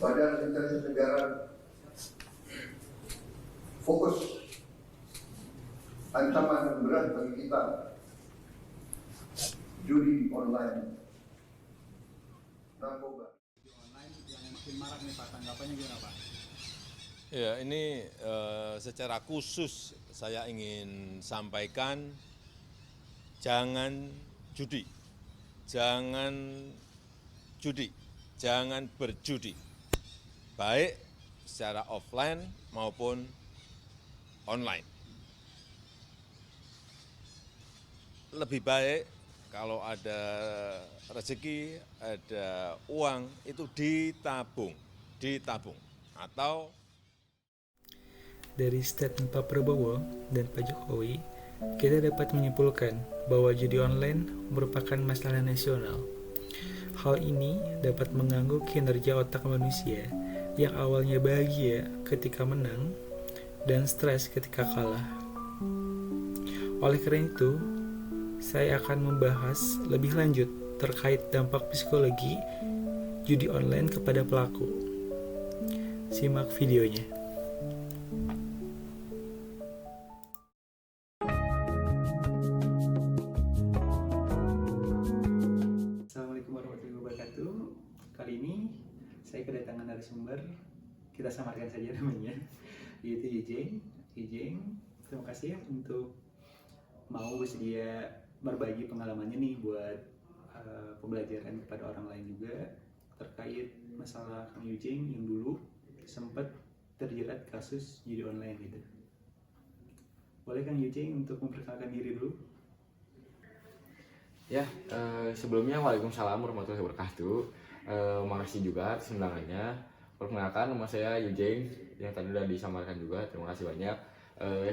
Badan Intelijen Negara fokus ancaman yang berat bagi kita, judi online, narkoba. Online yang makin marak nih Pak, tanggapannya gimana Pak? Ya, ini secara khusus saya ingin sampaikan, jangan judi, jangan judi, jangan berjudi, baik secara offline maupun online. Lebih baik kalau ada rezeki, ada uang, itu ditabung, atau Dari statement Pak Prabowo dan Pak Jokowi, kita dapat menyimpulkan bahwa judi online merupakan masalah nasional. Hal ini dapat mengganggu kinerja otak manusia yang awalnya bahagia ketika menang dan stres ketika kalah. Oleh karena itu, saya akan membahas lebih lanjut terkait dampak psikologi judi online kepada pelaku. Simak videonya. Assalamualaikum warahmatullahi wabarakatuh. Kali ini saya kedatangan narasumber, kita samarkan saja namanya, yaitu Yijeng. Terima kasih untuk mau bersedia berbagi pengalamannya nih buat pembelajaran kepada orang lain juga terkait masalah Kang Yijeng yang dulu sempat terjerat kasus judi online gitu. Boleh Kang Yijeng untuk memperkenalkan diri dulu? Ya, sebelumnya Waalaikumsalam warahmatullahi wabarakatuh. Makasih juga atas undangannya. Perkenalkan, nama saya Yujeng, yang tadi sudah disamarkan juga. Terima kasih banyak.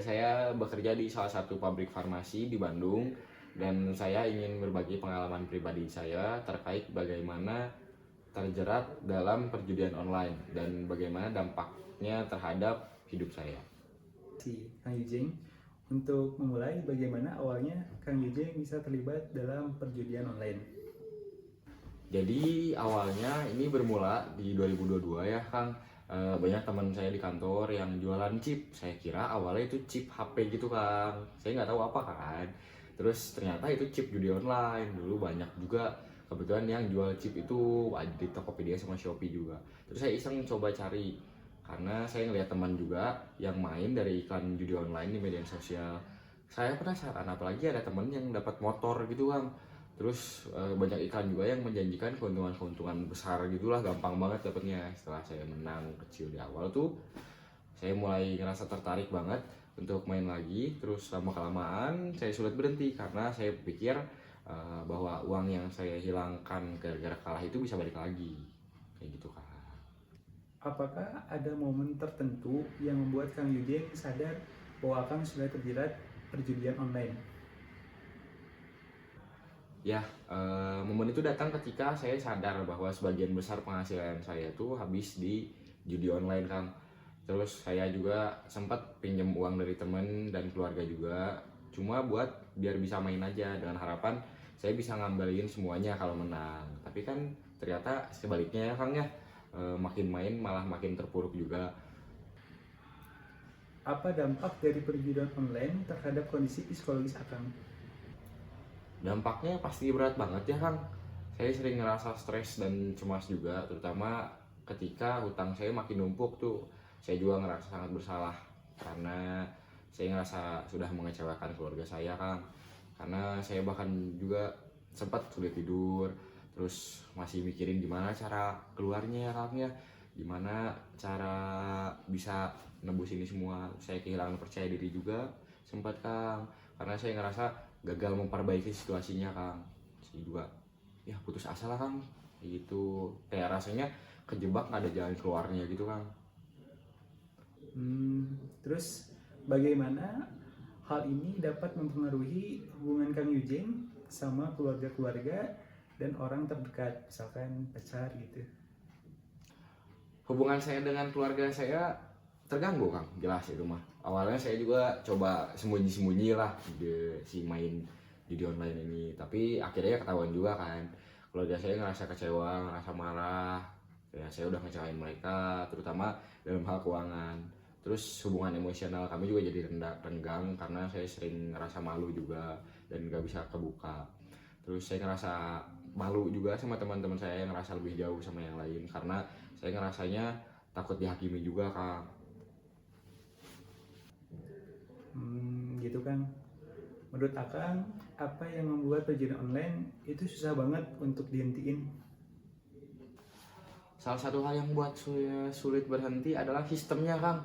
Saya bekerja di salah satu pabrik farmasi di Bandung, dan saya ingin berbagi pengalaman pribadi saya terkait bagaimana terjerat dalam perjudian online dan bagaimana dampaknya terhadap hidup saya. Kang Yujeng, untuk memulai, bagaimana awalnya Kang Yujeng bisa terlibat dalam perjudian online? Jadi awalnya ini bermula di 2022 ya Kang. Banyak teman saya di kantor yang jualan chip. Saya kira awalnya itu chip HP gitu Kang. Saya nggak tahu apa kan. Terus ternyata itu chip judi online. Dulu banyak juga kebetulan yang jual chip itu ada di Tokopedia sama Shopee juga. Terus saya iseng coba cari, karena saya ngeliat teman juga yang main dari iklan judi online di media sosial. Saya penasaran, apalagi ada teman yang dapat motor gitu Kang. Terus banyak iklan juga yang menjanjikan keuntungan-keuntungan besar gitulah, gampang banget dapetnya. Setelah saya menang kecil di awal tuh, saya mulai ngerasa tertarik banget untuk main lagi. Terus lama-kelamaan saya sulit berhenti karena saya pikir bahwa uang yang saya hilangkan gara-gara kalah itu bisa balik lagi, kayak gitu Kang. Apakah ada momen tertentu yang membuat Kang Yujeng sadar bahwa Kang sudah terjerat perjudian online? Ya, momen itu datang ketika saya sadar bahwa sebagian besar penghasilan saya itu habis di judi online Kang. Terus saya juga sempat pinjam uang dari temen dan keluarga juga, cuma buat biar bisa main aja dengan harapan saya bisa ngambilin semuanya kalau menang. Tapi kan ternyata sebaliknya ya Kang ya, makin main malah makin terpuruk juga. Apa dampak dari perjudian online terhadap kondisi psikologis Akang? Dampaknya pasti berat banget ya Kang. Saya sering ngerasa stres dan cemas juga, terutama ketika hutang saya makin numpuk tuh. Saya juga ngerasa sangat bersalah karena saya ngerasa sudah mengecewakan keluarga saya Kang. Karena saya bahkan juga sempat sulit tidur, terus masih mikirin gimana cara keluarnya ya Kang ya, gimana cara bisa nebus ini semua. Saya kehilangan percaya diri juga sempat Kang, karena saya ngerasa gagal memperbaiki situasinya Kang. Saya juga ya putus asa lah Kang, gitu. Kayak rasanya kejebak nggak ada jalan keluarnya gitu Kang. Terus bagaimana hal ini dapat mempengaruhi hubungan Kang Yujeng sama keluarga-keluarga dan orang terdekat, misalkan pacar gitu? Hubungan saya dengan keluarga saya terganggu Kang, jelas itu mah. Awalnya saya juga coba sembunyi-sembunyi lah si main judi online ini, tapi akhirnya ketahuan juga kan. Keluarga saya ngerasa kecewa, ngerasa marah, Ya saya udah ngecewain mereka, terutama dalam hal keuangan. Terus hubungan emosional kami juga jadi renggang karena saya sering ngerasa malu juga dan gak bisa kebuka. Terus saya ngerasa malu juga sama teman-teman saya yang ngerasa lebih jauh sama yang lain karena saya ngerasanya takut dihakimi juga, Kang. Gitu kan. Menurut Akang, apa yang membuat perjudian online itu susah banget untuk dihentiin? Salah satu hal yang buat saya sulit berhenti adalah sistemnya, Kang.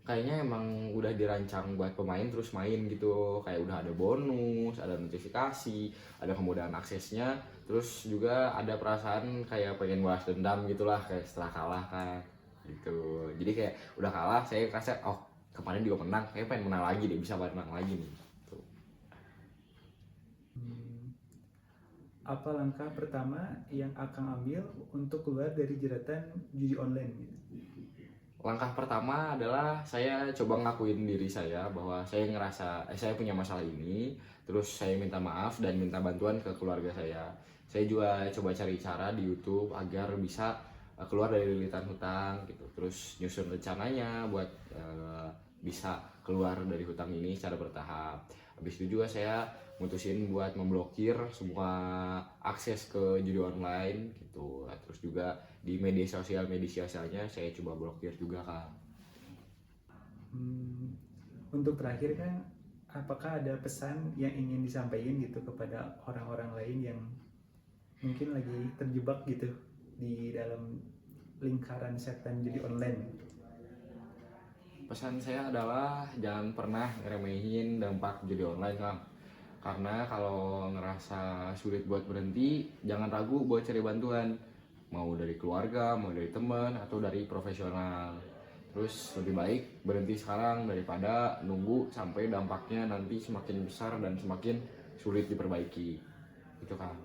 Kayaknya emang udah dirancang buat pemain terus main gitu. Kayak udah ada bonus, ada notifikasi, ada kemudahan aksesnya. Terus juga ada perasaan kayak pengen balas dendam gitulah kayak setelah kalah kan. Gitu. Jadi kayak udah kalah, saya rasa oh kemarin juga menang, kayak pengen menang lagi deh, bisa menang lagi nih. Tuh. Apa langkah pertama yang Akang ambil untuk keluar dari jeratan judi online gitu? Langkah pertama adalah saya coba ngakuin diri saya bahwa saya ngerasa saya punya masalah ini, terus saya minta maaf dan minta bantuan ke keluarga saya. Saya juga coba cari cara di YouTube agar bisa keluar dari lilitan hutang gitu. Terus nyusun rencananya buat bisa keluar dari hutang ini secara bertahap. Habis itu juga saya mutusin buat memblokir semua akses ke judi online gitu. Terus juga di media sosialnya saya coba blokir juga, Kak. Untuk terakhir kan, apakah ada pesan yang ingin disampaikan gitu kepada orang-orang lain yang mungkin lagi terjebak gitu di dalam lingkaran setan judi online? Pesan saya adalah jangan pernah ngeremehin dampak judi online, Kang. Karena kalau ngerasa sulit buat berhenti, jangan ragu buat cari bantuan. Mau dari keluarga, mau dari teman, atau dari profesional. Terus lebih baik berhenti sekarang daripada nunggu sampai dampaknya nanti semakin besar dan semakin sulit diperbaiki. Itu, Kang.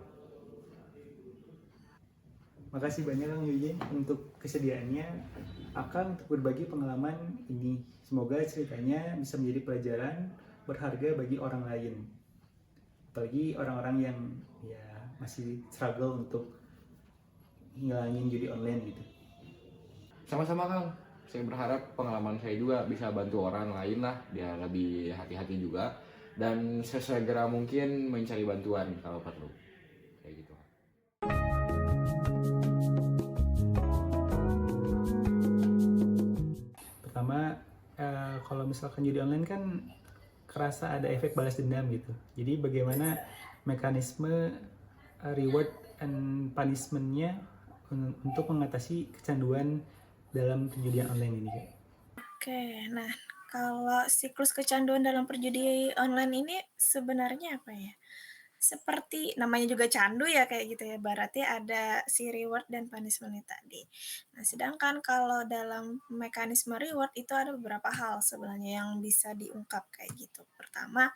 Makasih banyak Kang Yujin untuk kesediaannya akan untuk berbagi pengalaman ini. Semoga ceritanya bisa menjadi pelajaran berharga bagi orang lain. Apalagi orang-orang yang ya masih struggle untuk ngilangin judi online gitu. Sama-sama, Kang. Saya berharap pengalaman saya juga bisa bantu orang lain lah biar lebih hati-hati juga dan sesegera mungkin mencari bantuan kalau perlu. Kayak gitu. Pertama, kalau misalkan judi online kan kerasa ada efek balas dendam gitu. Jadi bagaimana mekanisme reward and punishment-nya untuk mengatasi kecanduan dalam perjudian online ini, Kak? Oke, nah kalau siklus kecanduan dalam perjudi online ini sebenarnya apa ya? Seperti namanya juga candu ya kayak gitu ya, berarti ada si reward dan punishment tadi. Nah, sedangkan kalau dalam mekanisme reward itu ada beberapa hal sebenarnya yang bisa diungkap kayak gitu. Pertama,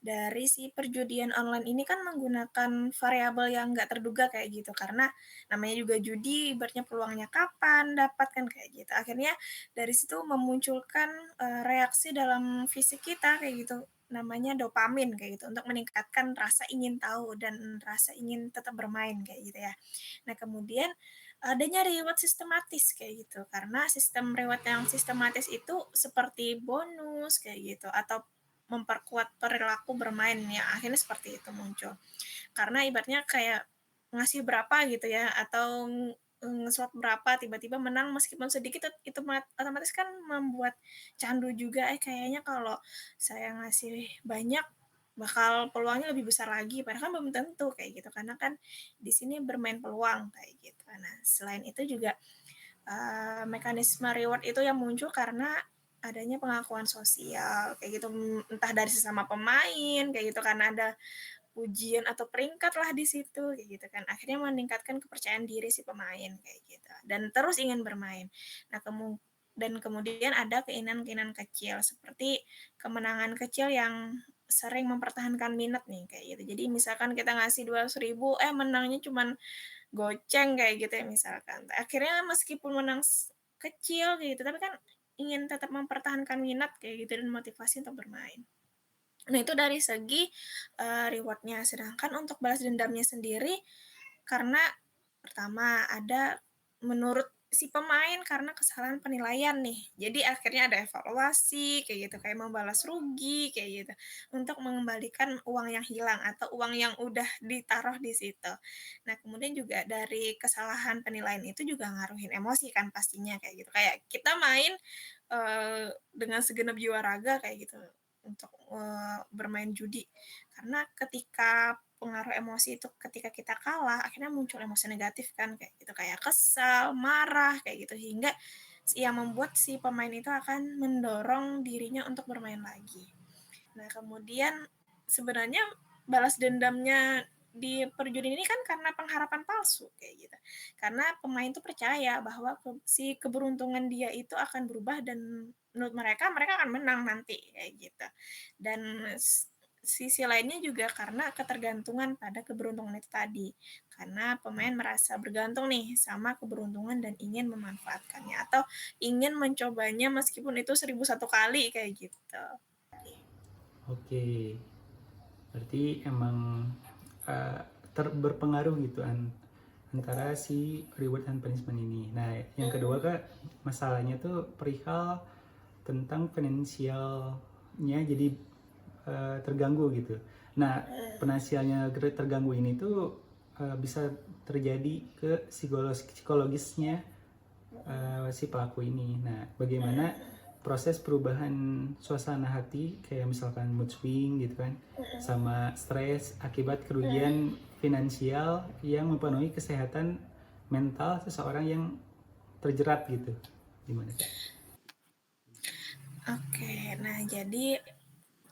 dari si perjudian online ini kan menggunakan variabel yang nggak terduga kayak gitu, karena namanya juga judi, ibaratnya peluangnya kapan dapat kan kayak gitu. Akhirnya dari situ memunculkan reaksi dalam fisik kita kayak gitu, namanya dopamin kayak gitu untuk meningkatkan rasa ingin tahu dan rasa ingin tetap bermain kayak gitu ya. Nah, kemudian adanya reward sistematis kayak gitu. Karena sistem reward yang sistematis itu seperti bonus kayak gitu atau memperkuat perilaku bermain ya. Akhirnya seperti itu muncul. Karena ibaratnya kayak ngasih berapa gitu ya atau nge-slot berapa tiba-tiba menang meskipun sedikit itu otomatis kan membuat candu juga kayaknya kalau saya ngasih banyak bakal peluangnya lebih besar lagi padahal kan belum tentu kayak gitu karena kan di sini bermain peluang kayak gitu. Nah, selain itu juga mekanisme reward itu yang muncul karena adanya pengakuan sosial kayak gitu entah dari sesama pemain kayak gitu karena ada ujian atau peringkat lah di situ kayak gitu kan akhirnya meningkatkan kepercayaan diri si pemain kayak gitu dan terus ingin bermain. Nah, dan kemudian ada keinginan-keinginan kecil seperti kemenangan kecil yang sering mempertahankan minat nih kayak gitu. Jadi misalkan kita ngasih 200.000 menangnya cuman goceng kayak gitu ya misalkan. Akhirnya meskipun menang kecil kayak gitu tapi kan ingin tetap mempertahankan minat kayak gitu dan motivasi untuk bermain. Nah, itu dari segi reward-nya. Sedangkan untuk balas dendamnya sendiri, karena pertama ada menurut si pemain karena kesalahan penilaian nih. Jadi akhirnya ada evaluasi kayak gitu, kayak membalas rugi kayak gitu, untuk mengembalikan uang yang hilang atau uang yang udah ditaruh di situ. Nah, kemudian juga dari kesalahan penilaian itu juga ngaruhin emosi kan pastinya kayak gitu. Kayak kita main, dengan segenap jiwa raga kayak gitu untuk, bermain judi. Karena ketika pengaruh emosi itu ketika kita kalah, akhirnya muncul emosi negatif kan kayak gitu, kayak kesal, marah, kayak gitu, hingga yang membuat si pemain itu akan mendorong dirinya untuk bermain lagi. Nah, kemudian sebenarnya balas dendamnya di perjudian ini kan karena pengharapan palsu kayak gitu. Karena pemain tuh percaya bahwa si keberuntungan dia itu akan berubah dan menurut mereka, mereka akan menang nanti kayak gitu. Dan sisi lainnya juga karena ketergantungan pada keberuntungan itu tadi. Karena pemain merasa bergantung nih sama keberuntungan dan ingin memanfaatkannya atau ingin mencobanya meskipun itu 1001 kali kayak gitu. Oke, berarti emang uh, berpengaruh gitu antara si reward and punishment ini. Nah, yang kedua Kak, masalahnya tuh perihal tentang finansialnya jadi terganggu gitu. Nah, finansialnya terganggu ini tuh bisa terjadi ke psikologisnya si pelaku ini. Nah, bagaimana proses perubahan suasana hati kayak misalkan mood swing gitu kan, sama stres akibat kerugian finansial yang mempengaruhi kesehatan mental seseorang yang terjerat gitu. Gimana Kak? Oke, nah jadi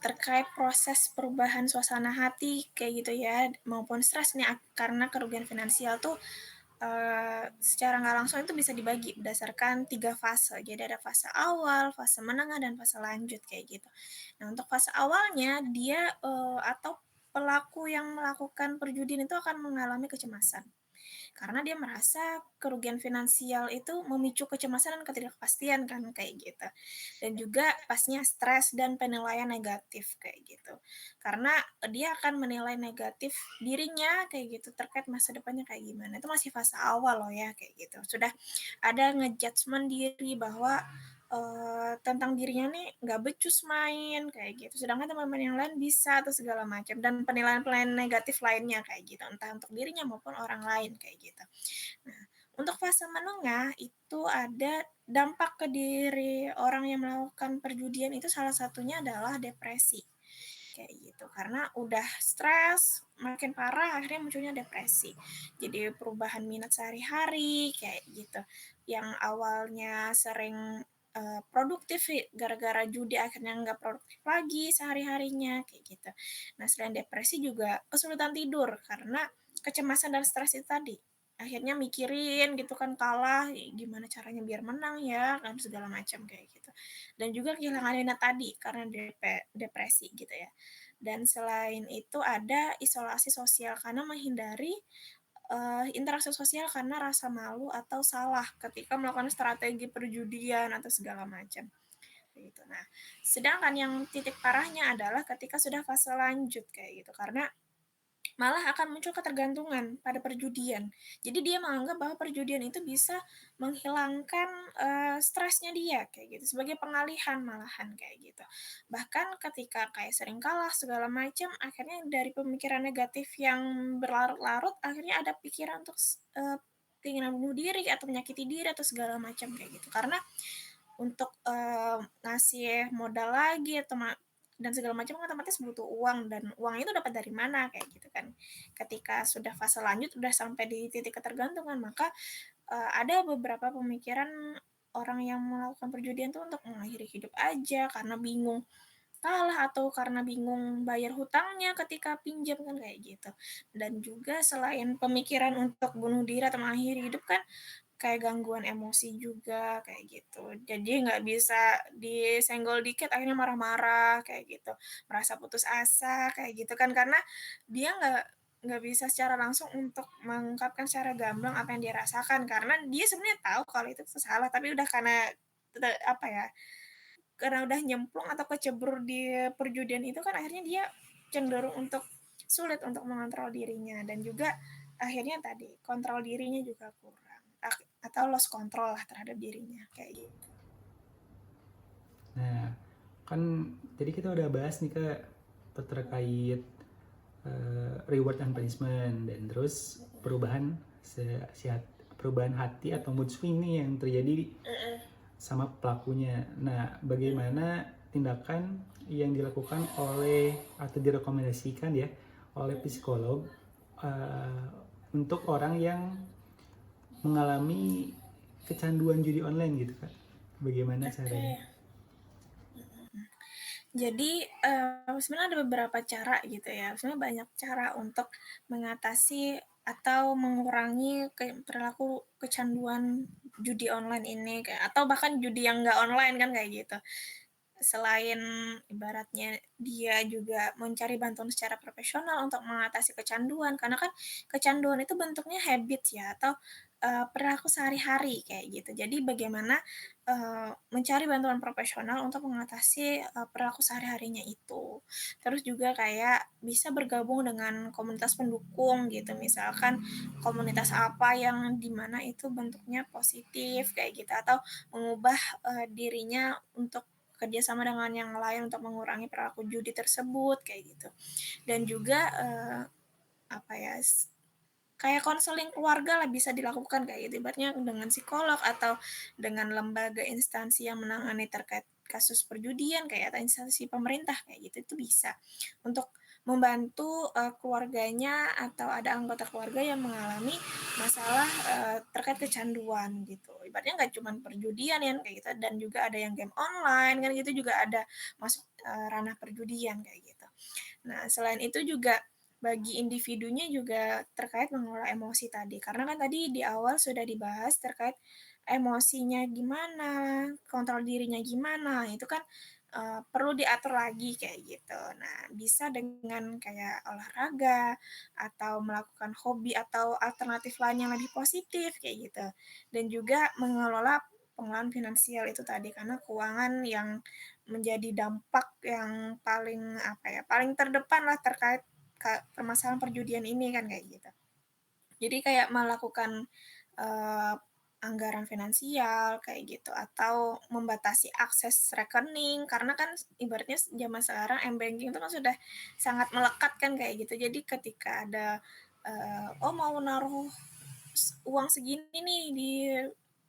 terkait proses perubahan suasana hati kayak gitu ya, maupun stres nih karena kerugian finansial tuh secara nggak langsung itu bisa dibagi berdasarkan 3 fase. Jadi ada fase awal, fase menengah, dan fase lanjut kayak gitu. Nah, untuk fase awalnya dia, atau pelaku yang melakukan perjudian itu akan mengalami kecemasan. Karena dia merasa kerugian finansial itu memicu kecemasan dan ketidakpastian kan kayak gitu. Dan juga pastinya stres dan penilaian negatif kayak gitu. Karena dia akan menilai negatif dirinya kayak gitu terkait masa depannya kayak gimana. Itu masih fase awal loh ya kayak gitu. Sudah ada ngejudgement diri bahwa tentang dirinya nih nggak becus main kayak gitu, sedangkan teman-teman yang lain bisa atau segala macam, dan penilaian-penilaian negatif lainnya kayak gitu, entah untuk dirinya maupun orang lain kayak gitu. Nah, untuk fase menengah itu ada dampak ke diri orang yang melakukan perjudian itu salah satunya adalah depresi kayak gitu, karena udah stres makin parah akhirnya munculnya depresi, jadi perubahan minat sehari-hari kayak gitu, yang awalnya sering produktif gara-gara judi akhirnya nggak produktif lagi sehari-harinya kayak gitu. Nah, selain depresi juga kesulitan tidur karena kecemasan dan stres itu tadi, akhirnya mikirin gitu kan, kalah gimana caranya biar menang ya kan segala macam kayak gitu, dan juga kehilangan minat tadi karena depresi gitu ya. Dan selain itu ada isolasi sosial karena menghindari, interaksi sosial karena rasa malu atau salah ketika melakukan strategi perjudian atau segala macam, gitu. Nah, sedangkan yang titik parahnya adalah ketika sudah fase lanjut kayak gitu, karena malah akan muncul ketergantungan pada perjudian. Jadi dia menganggap bahwa perjudian itu bisa menghilangkan, stresnya dia kayak gitu, sebagai pengalihan malahan kayak gitu. Bahkan ketika kayak sering kalah segala macam, akhirnya dari pemikiran negatif yang berlarut-larut, akhirnya ada pikiran untuk keinginan bunuh diri atau menyakiti diri atau segala macam kayak gitu. Karena untuk, ngasih modal lagi atau dan segala macam kan otomatis butuh uang, dan uang itu dapat dari mana kayak gitu kan. Ketika sudah fase lanjut, udah sampai di titik ketergantungan, maka, ada beberapa pemikiran orang yang melakukan perjudian tuh untuk mengakhiri hidup aja karena bingung kalah atau karena bingung bayar hutangnya ketika pinjam kan kayak gitu. Dan juga selain pemikiran untuk bunuh diri atau mengakhiri hidup kan, kayak gangguan emosi juga kayak gitu. Jadi nggak bisa disenggol dikit akhirnya marah-marah kayak gitu, merasa putus asa kayak gitu kan, karena dia nggak bisa secara langsung untuk mengungkapkan secara gamblang apa yang dia rasakan, karena dia sebenarnya tahu kalau itu tuh salah, tapi udah karena apa ya, karena udah nyemplung atau kecebur di perjudian itu kan, akhirnya dia cenderung untuk sulit untuk mengontrol dirinya, dan juga akhirnya tadi kontrol dirinya juga kurang. atau lost control lah terhadap dirinya, kayak gitu. Nah, kan tadi kita udah bahas nih Kak terkait reward and punishment, dan terus perubahan hati atau mood swing nih yang terjadi sama pelakunya. Nah, bagaimana tindakan yang dilakukan oleh atau direkomendasikan ya oleh psikolog untuk orang yang mengalami kecanduan judi online gitu Kak? Bagaimana caranya? Jadi, sebenarnya ada beberapa cara gitu ya, sebenarnya banyak cara untuk mengatasi atau mengurangi perilaku kecanduan judi online ini, atau bahkan judi yang nggak online kan kayak gitu. Selain ibaratnya dia juga mencari bantuan secara profesional untuk mengatasi kecanduan, karena kan kecanduan itu bentuknya habit ya, atau perilaku sehari-hari kayak gitu. Jadi bagaimana mencari bantuan profesional untuk mengatasi perilaku sehari-harinya itu. Terus juga kayak bisa bergabung dengan komunitas pendukung gitu, misalkan komunitas apa yang dimana itu bentuknya positif kayak gitu, atau mengubah dirinya untuk kerjasama dengan yang lain untuk mengurangi perilaku judi tersebut kayak gitu. Dan juga apa ya, kayak konseling keluarga lah bisa dilakukan kayak gitu, ibaratnya dengan psikolog atau dengan lembaga instansi yang menangani terkait kasus perjudian kayak atau instansi pemerintah kayak gitu, itu bisa untuk membantu keluarganya atau ada anggota keluarga yang mengalami masalah terkait kecanduan gitu. Ibaratnya nggak cuma perjudian ya kayak gitu, dan juga ada yang game online kan gitu juga ada masuk ranah perjudian kayak gitu. Nah, selain itu juga bagi individunya juga terkait mengelola emosi tadi, karena kan tadi di awal sudah dibahas terkait emosinya gimana, kontrol dirinya gimana, itu kan perlu diatur lagi kayak gitu. Nah, bisa dengan kayak olahraga atau melakukan hobi atau alternatif lain yang lebih positif kayak gitu. Dan juga mengelola pengelolaan finansial itu tadi, karena keuangan yang menjadi dampak yang paling apa ya, paling terdepan lah terkait permasalahan perjudian ini kan kayak gitu. Jadi kayak melakukan anggaran finansial kayak gitu, atau membatasi akses rekening, karena kan ibaratnya zaman sekarang m-banking itu kan sudah sangat melekat kan kayak gitu. Jadi ketika ada oh mau naruh uang segini nih di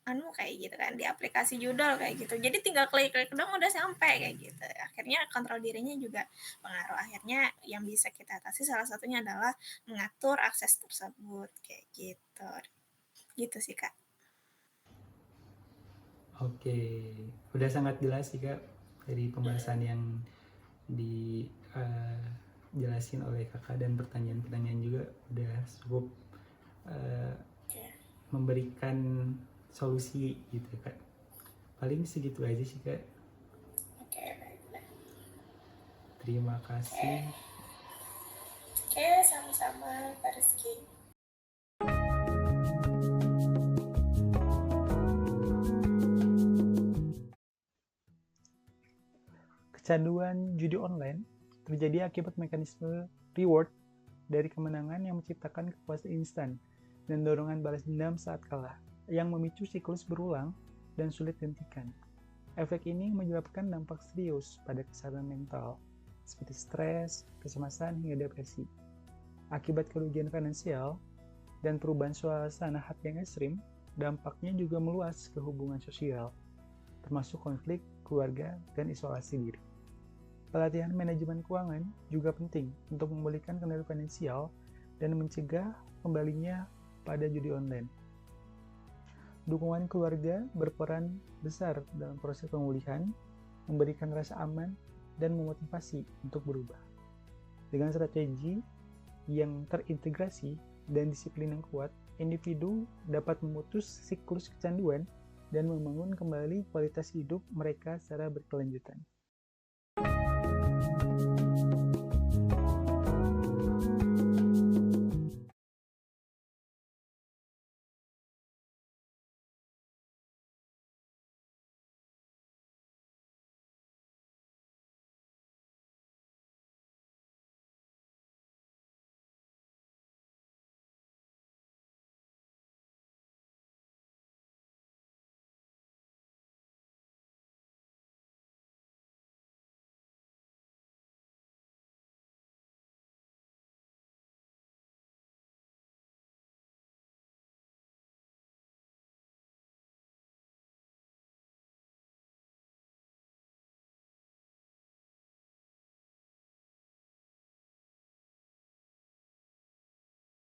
kayak gitu kan, di aplikasi judol kayak gitu. Jadi tinggal klik-klik dong udah sampai kayak gitu. Akhirnya kontrol dirinya juga pengaruh. Akhirnya yang bisa kita atasi salah satunya adalah mengatur akses tersebut kayak gitu. Gitu sih, Kak. Oke, udah sangat jelas sih Kak dari pembahasan yang dijelasin oleh Kakak, dan pertanyaan-pertanyaan juga udah cukup memberikan solusi gitu Kak. Paling segitu aja sih Kak. Oke, baiklah. Terima kasih. Oke, sama-sama Pak Rizky. Kecanduan judi online terjadi akibat mekanisme reward dari kemenangan yang menciptakan kepuasan instan dan dorongan balas dendam saat kalah, yang memicu siklus berulang dan sulit dihentikan. Efek ini menyebabkan dampak serius pada kesehatan mental, seperti stres, kecemasan, hingga depresi. Akibat kerugian finansial dan perubahan suasana hati yang ekstrim, dampaknya juga meluas ke hubungan sosial, termasuk konflik, keluarga, dan isolasi diri. Pelatihan manajemen keuangan juga penting untuk memulihkan kendali finansial dan mencegah kembalinya pada judi online. Dukungan keluarga berperan besar dalam proses pemulihan, memberikan rasa aman, dan memotivasi untuk berubah. Dengan strategi yang terintegrasi dan disiplin yang kuat, individu dapat memutus siklus kecanduan dan membangun kembali kualitas hidup mereka secara berkelanjutan.